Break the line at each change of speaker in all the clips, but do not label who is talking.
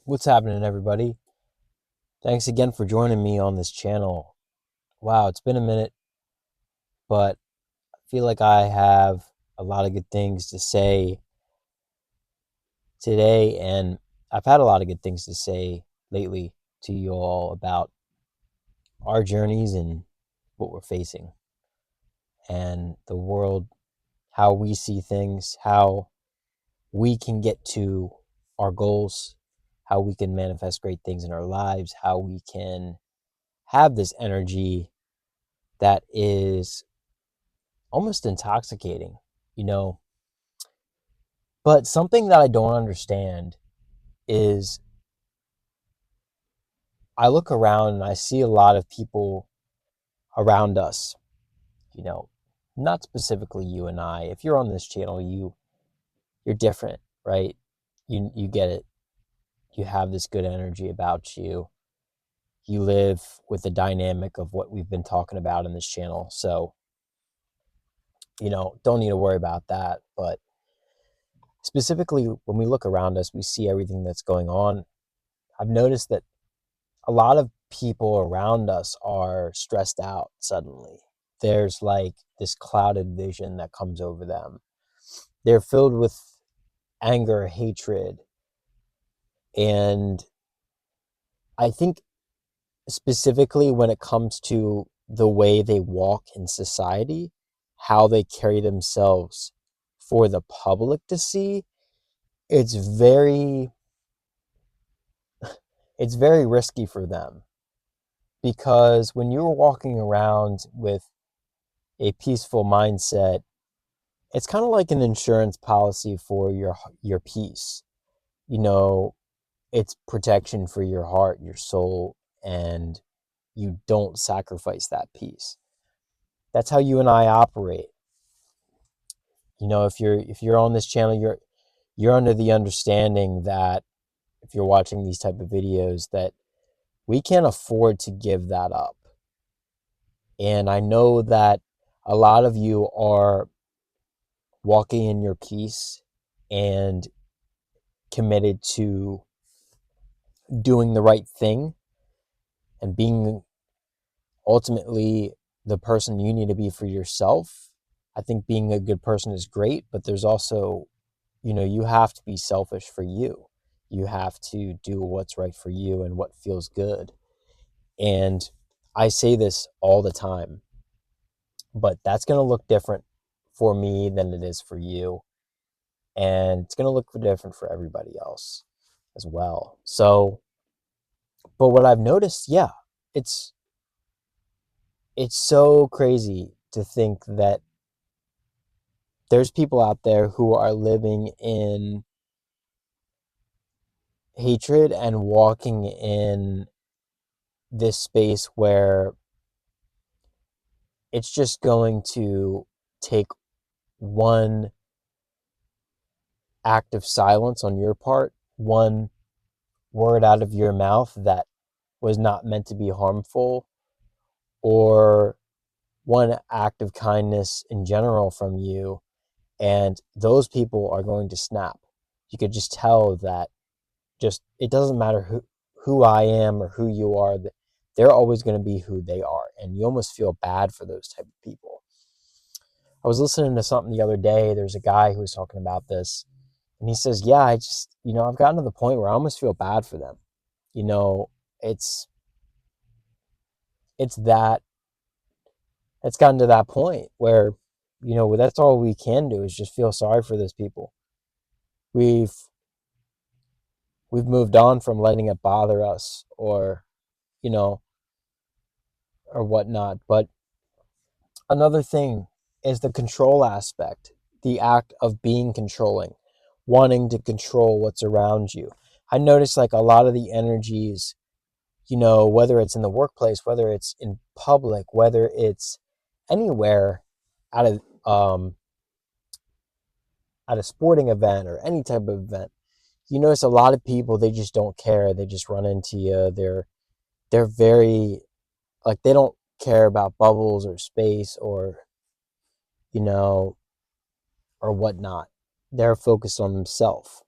What's happening, everybody? Thanks again for joining me on this channel. Wow, it's been a minute, but I feel like I have a lot of good things to say today, and I've had a lot of good things to say lately to you all about our journeys and what we're facing, and the world, how we see things, how we can get to our goals, how we can manifest great things in our lives, how we can have this energy that is almost intoxicating, you know. But something that I don't understand is I look around and I see a lot of people around us, you know, not specifically you and I. If you're on this channel, you're different, right? You get it. You have this good energy about you. You live with the dynamic of what we've been talking about in this channel. So, don't need to worry about that. But specifically, when we look around us, we see everything that's going on. I've noticed that a lot of people around us are stressed out suddenly. There's like this clouded vision that comes over them. They're filled with anger, hatred, and I think specifically when it comes to the way they walk in society, how they carry themselves for the public to see, it's very it's very risky for them, because when you're walking around with a peaceful mindset, it's kind of like an insurance policy for your peace. You know, it's protection for your heart, your soul, and you don't sacrifice that peace. That's how you and I operate. If you're on this channel, you're under the understanding that if you're watching these type of videos, that we can't afford to give that up. And I know that a lot of you are walking in your peace and committed to doing the right thing and being ultimately the person you need to be for yourself. I think being a good person is great, but there's also, you have to be selfish for you. You have to do what's right for you and what feels good. And I say this all the time, but that's going to look different for me than it is for you. And it's going to look different for everybody else as well. So, but what I've noticed, yeah, it's it's so crazy to think that there's people out there who are living in hatred and walking in this space where it's just going to take one act of silence on your part, one word out of your mouth that was not meant to be harmful, or one act of kindness in general from you, and those people are going to snap. You could just tell that, just it doesn't matter who I am or who you are, that they're always going to be who they are, and you almost feel bad for those type of people. I was listening to something the other day. There's a guy who was talking about this, and he says, yeah, I just, I've gotten to the point where I almost feel bad for them. you know it's it's that it's gotten to that point where, that's all we can do is just feel sorry for those people. We've we've moved on from letting it bother us, you know or whatnot. But another thing is the control aspect, the act of being controlling, wanting to control what's around you. I notice like a lot of the energies, whether it's in the workplace, whether it's in public, whether it's anywhere, at a sporting event or any type of event, you notice a lot of people, they just don't care. They just run into you. They're very, like, they don't care about bubbles or space, you know, or whatnot. They're focused on themselves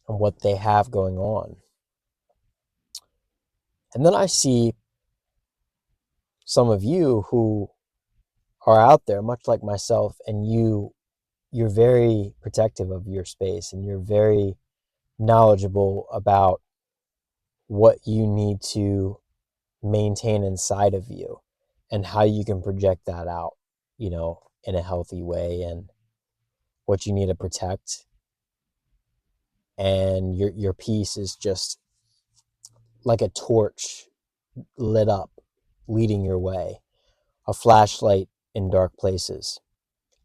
and what they have going on. And then I see some of you who are out there, much like myself, and you're very protective of your space and you're very knowledgeable about what you need to maintain inside of you and how you can project that out, in a healthy way, and what you need to protect. And your piece is just like a torch lit up, leading your way, a flashlight in dark places.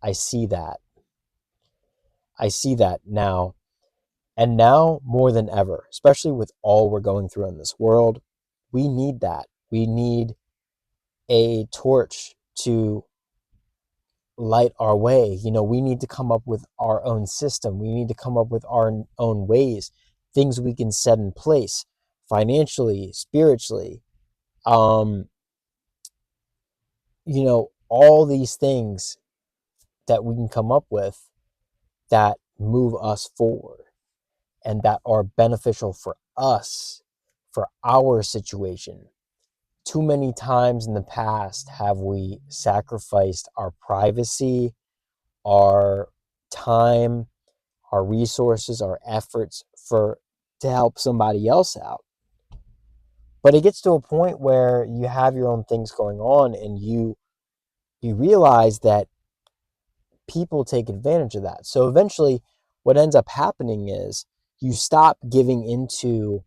I see that. I see that now. And now more than ever, especially with all we're going through in this world, we need that. We need a torch to light our way. We need to come up with our own system. We need to come up with our own ways, things we can set in place financially, spiritually, um, all these things that we can come up with that move us forward and that are beneficial for us, for our situation. Too many times in the past have we sacrificed our privacy, our time, our resources, our efforts to help somebody else out. But it gets to a point where you have your own things going on and you realize that people take advantage of that. So eventually what ends up happening is you stop giving into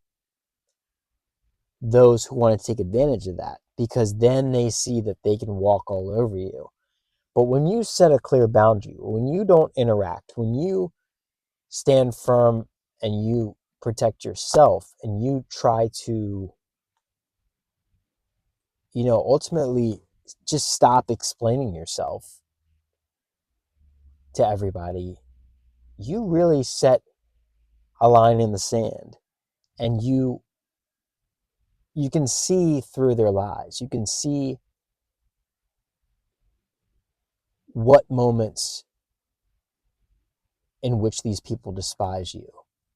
those who want to take advantage of that, because then they see that they can walk all over you. But when you set a clear boundary, when you don't interact, when you stand firm and you protect yourself and you try to, ultimately just stop explaining yourself to everybody, you really set a line in the sand, and you can see through their lies. You can see what moments in which these people despise you.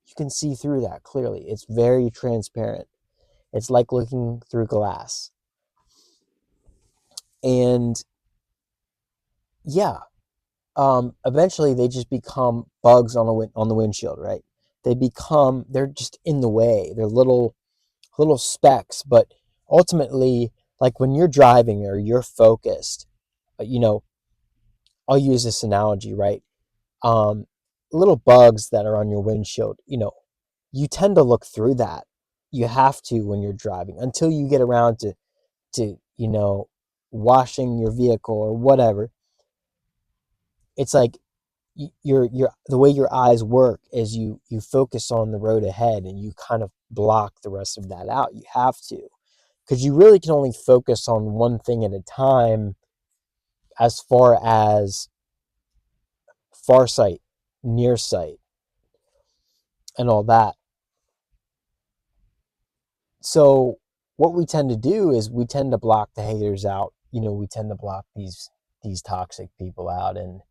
You can see through that clearly. It's very transparent. It's like looking through glass. And yeah, eventually they just become bugs on the windshield, right? They're just in the way. They're little specks, but ultimately, like when you're driving or you're focused, I'll use this analogy, right? Um, Little bugs that are on your windshield, you tend to look through that. You have to when you're driving until you get around to washing your vehicle or whatever. It's like your the way your eyes work is you focus on the road ahead and you kind of block the rest of that out. You have to, because you really can only focus on one thing at a time, as far as far sight, near sight, and all that. So what we tend to do is we tend to block the haters out. We tend to block these toxic people out. And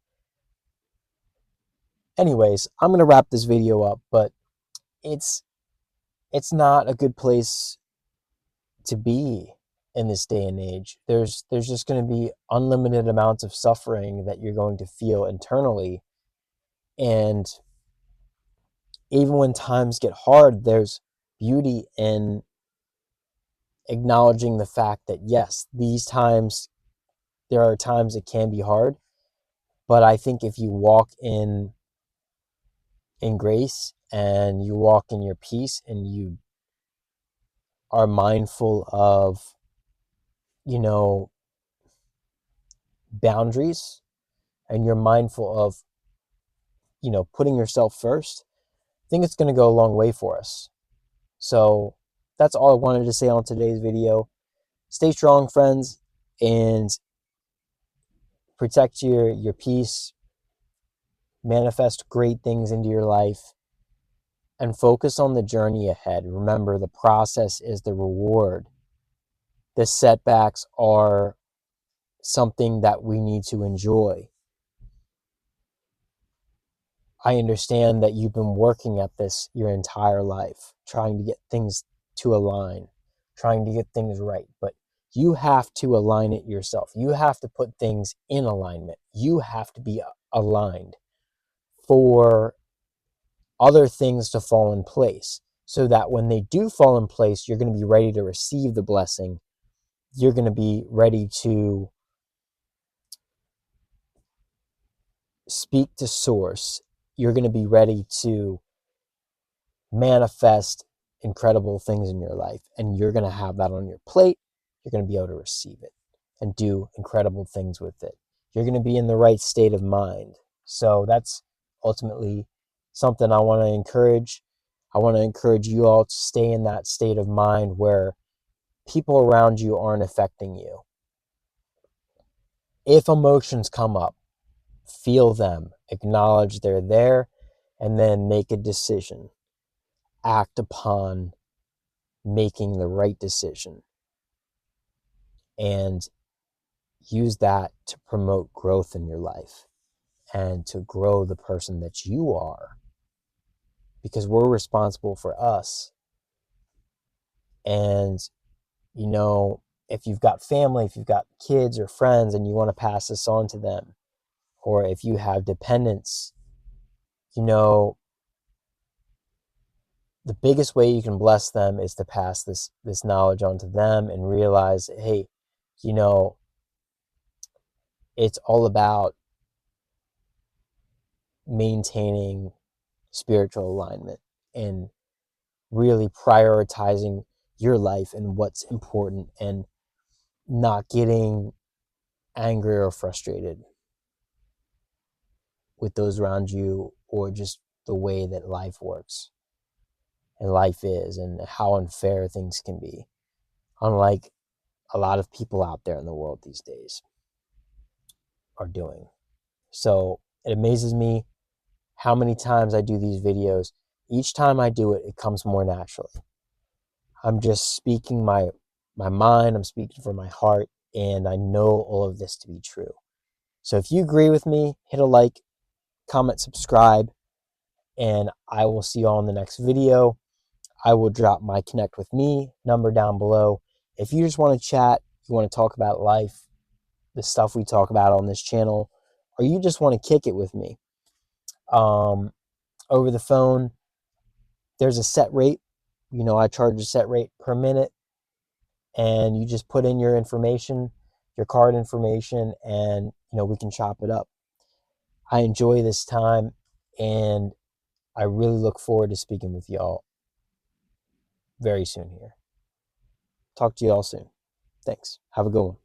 anyways, I'm going to wrap this video up, but it's not a good place to be in this day and age. There's just going to be unlimited amounts of suffering that you're going to feel internally. And even when times get hard, there's beauty in acknowledging the fact that yes, there are times it can be hard, but I think if you walk in grace and you walk in your peace and you are mindful of, you know, boundaries, and you're mindful of, putting yourself first, I think it's going to go a long way for us. So that's all I wanted to say on today's video. Stay strong, friends, and protect your peace, manifest great things into your life, and focus on the journey ahead. Remember, the process is the reward. The setbacks are something that we need to enjoy. I understand that you've been working at this your entire life, trying to get things to align, trying to get things right, but you have to align it yourself. You have to put things in alignment. You have to be aligned for other things to fall in place, so that when they do fall in place, you're going to be ready to receive the blessing. You're going to be ready to speak to source. You're going to be ready to manifest incredible things in your life, and you're going to have that on your plate. You're going to be able to receive it and do incredible things with it. You're going to be in the right state of mind. So that's ultimately something I want to encourage. I want to encourage you all to stay in that state of mind where people around you aren't affecting you. If emotions come up, feel them, acknowledge they're there, and then make a decision. Act upon making the right decision, and use that to promote growth in your life and to grow the person that you are, because we're responsible for us. And if you've got family, if you've got kids or friends and you want to pass this on to them, or if you have dependents, the biggest way you can bless them is to pass this knowledge on to them and realize, hey, it's all about maintaining spiritual alignment and really prioritizing your life and what's important, and not getting angry or frustrated with those around you, or just the way that life works and life is, and how unfair things can be, unlike a lot of people out there in the world these days are doing. So it amazes me how many times I do these videos. Each time I do it, it comes more naturally. I'm just speaking my mind, I'm speaking from my heart, and I know all of this to be true. So if you agree with me, hit a like, comment, subscribe, and I will see you all in the next video. I will drop my Connect with Me number down below. If you just want to chat, you want to talk about life, the stuff we talk about on this channel, or you just want to kick it with me over the phone, there's a set rate. I charge a set rate per minute, and you just put in your information, your card information, and we can chop it up. I enjoy this time, and I really look forward to speaking with y'all very soon here. Talk to y'all soon. Thanks. Have a good one.